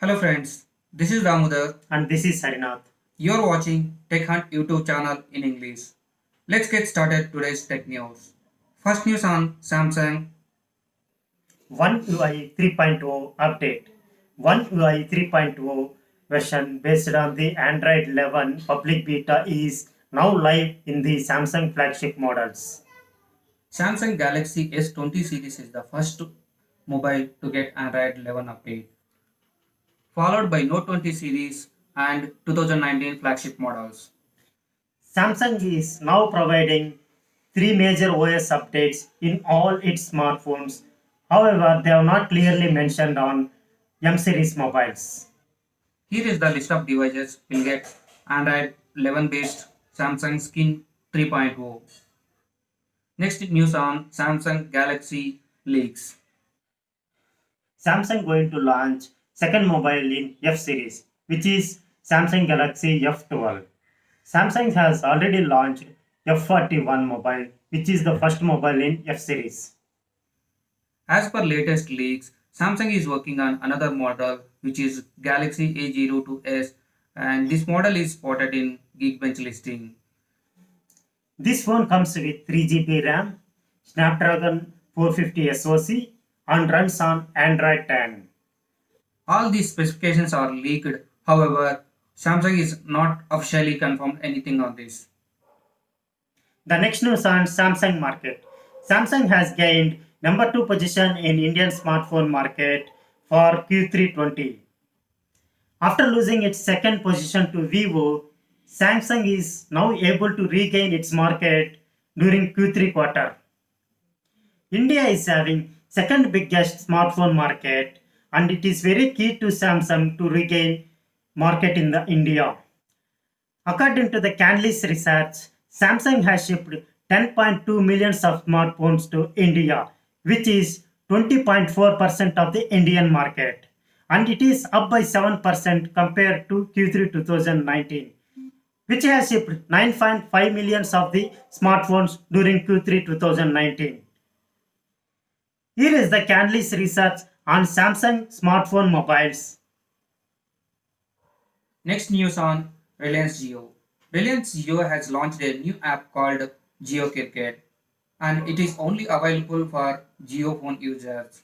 Hello friends, this is Damodar. And this is Sarinath. You're watching Tech Hunt YouTube channel in English. Let's get started today's tech news. First news on Samsung. One UI 3.0 update. One UI 3.0 version based on the Android 11 public beta is now live in the Samsung flagship models. Samsung Galaxy S20 series is the first mobile to get Android 11 update, followed by Note 20 series and 2019 flagship models. Samsung is now providing three major OS updates in all its smartphones. However, they are not clearly mentioned on M series mobiles. Here is the list of devices will get Android 11 based Samsung Skin 3.0. Next news on Samsung Galaxy leaks. Samsung going to launch second mobile in F series, which is Samsung Galaxy F12. Samsung has already launched F41 mobile, which is the first mobile in F series. As per latest leaks, Samsung is working on another model which is Galaxy A02s, and this model is spotted in Geekbench listing. This phone comes with 3 GB RAM, Snapdragon 450 SoC, and runs on Android 10. All these specifications are leaked. However, Samsung is not officially confirmed anything on this. The next news on Samsung market. Samsung has gained number 2 position in Indian smartphone market for Q3 20. After losing its second position to Vivo, Samsung is now able to regain its market during Q3 quarter. India is having second biggest smartphone market and it is very key to Samsung to regain market in the India. According to the Canlis research, Samsung has shipped 10.2 millions of smartphones to India, which is 20.4% of the Indian market, and it is up by 7% compared to Q3 2019, which has shipped 9.5 millions of the smartphones during Q3 2019. Here is the Canlis research on Samsung smartphone mobiles. Next news on Reliance Jio. Reliance Jio has launched a new app called Jio Cricket, and it is only available for Jio phone users.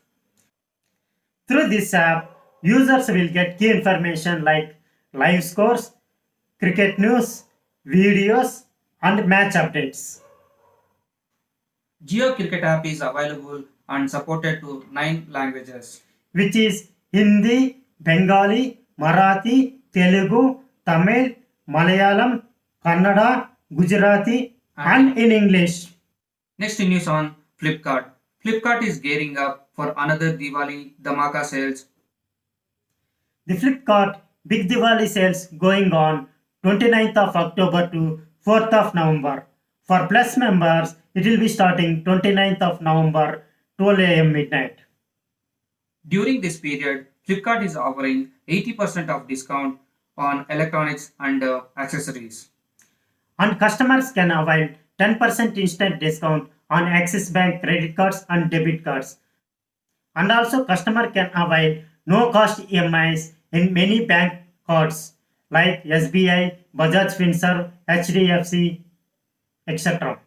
Through this app, users will get key information like live scores, cricket news, videos, and match updates. Jio Cricket app is available and supported to 9 languages, which is Hindi, Bengali, Marathi, Telugu, Tamil, Malayalam, Kannada, Gujarati, and in English. Next news on Flipkart. Flipkart is gearing up for another Diwali Dhamaka sales. The Flipkart Big Diwali sales going on 29th of October to 4th of November. For Plus members, it will be starting 29th of November, 12 a.m. midnight. During this period, Flipkart is offering 80% of discount on electronics and accessories. And customers can avail 10% instant discount on Axis Bank credit cards and debit cards. And also customer can avail no cost EMIs in many bank cards like SBI, Bajaj Finserv, HDFC, etc.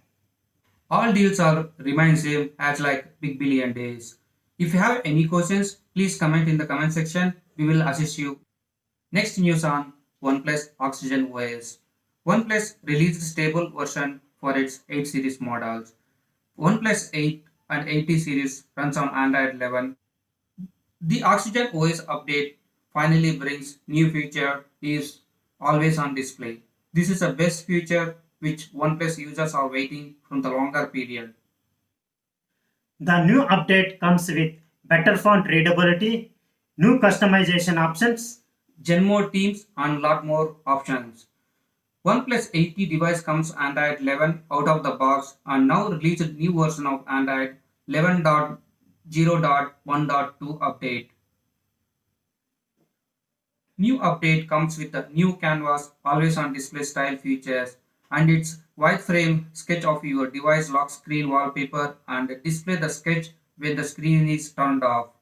All deals are remain same as like Big Billion Days. If you have any questions, please comment in the comment section. We will assist you. Next news on OnePlus Oxygen OS. OnePlus released stable version for its 8 series models. OnePlus 8 and 80 series runs on Android 11. The Oxygen OS update finally brings new feature is always on display. This is the best feature which OnePlus users are waiting from the longer period. The new update comes with better font readability, new customization options, Gen mode teams and lot more options. OnePlus 80 device comes Android 11 out of the box and now released new version of Android 11.0.1.2 update. New update comes with the new canvas always on display style features and its wireframe sketch of your device lock screen wallpaper and display the sketch when the screen is turned off.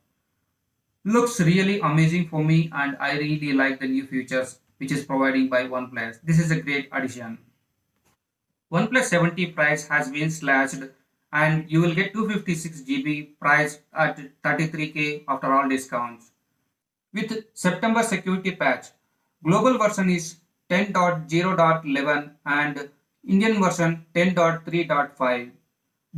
Looks really amazing for me, and I really like the new features which is providing by OnePlus. This is a great addition. OnePlus 70 price has been slashed and you will get 256 GB price at 33K after all discounts. With September security patch, global version is 10.0.11 and Indian version 10.3.5.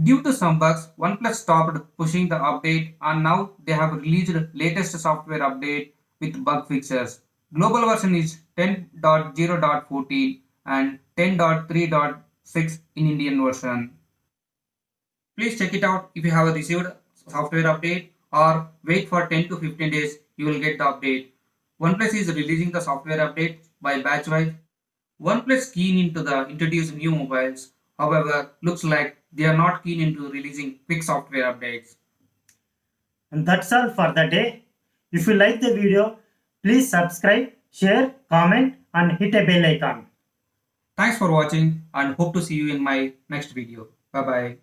Due to some bugs, OnePlus stopped pushing the update and now they have released latest software update with bug fixes. Global version is 10.0.14 and 10.3.6 in Indian version. Please check it out if you have received software update or wait for 10 to 15 days you will get the update. OnePlus is releasing the software update by batch wise. OnePlus keen into the introduce new mobiles. However, looks like they are not keen into releasing quick software updates. And that's all for the day. If you like the video, please subscribe, share, comment and hit a bell icon. Thanks for watching and hope to see you in my next video. Bye bye.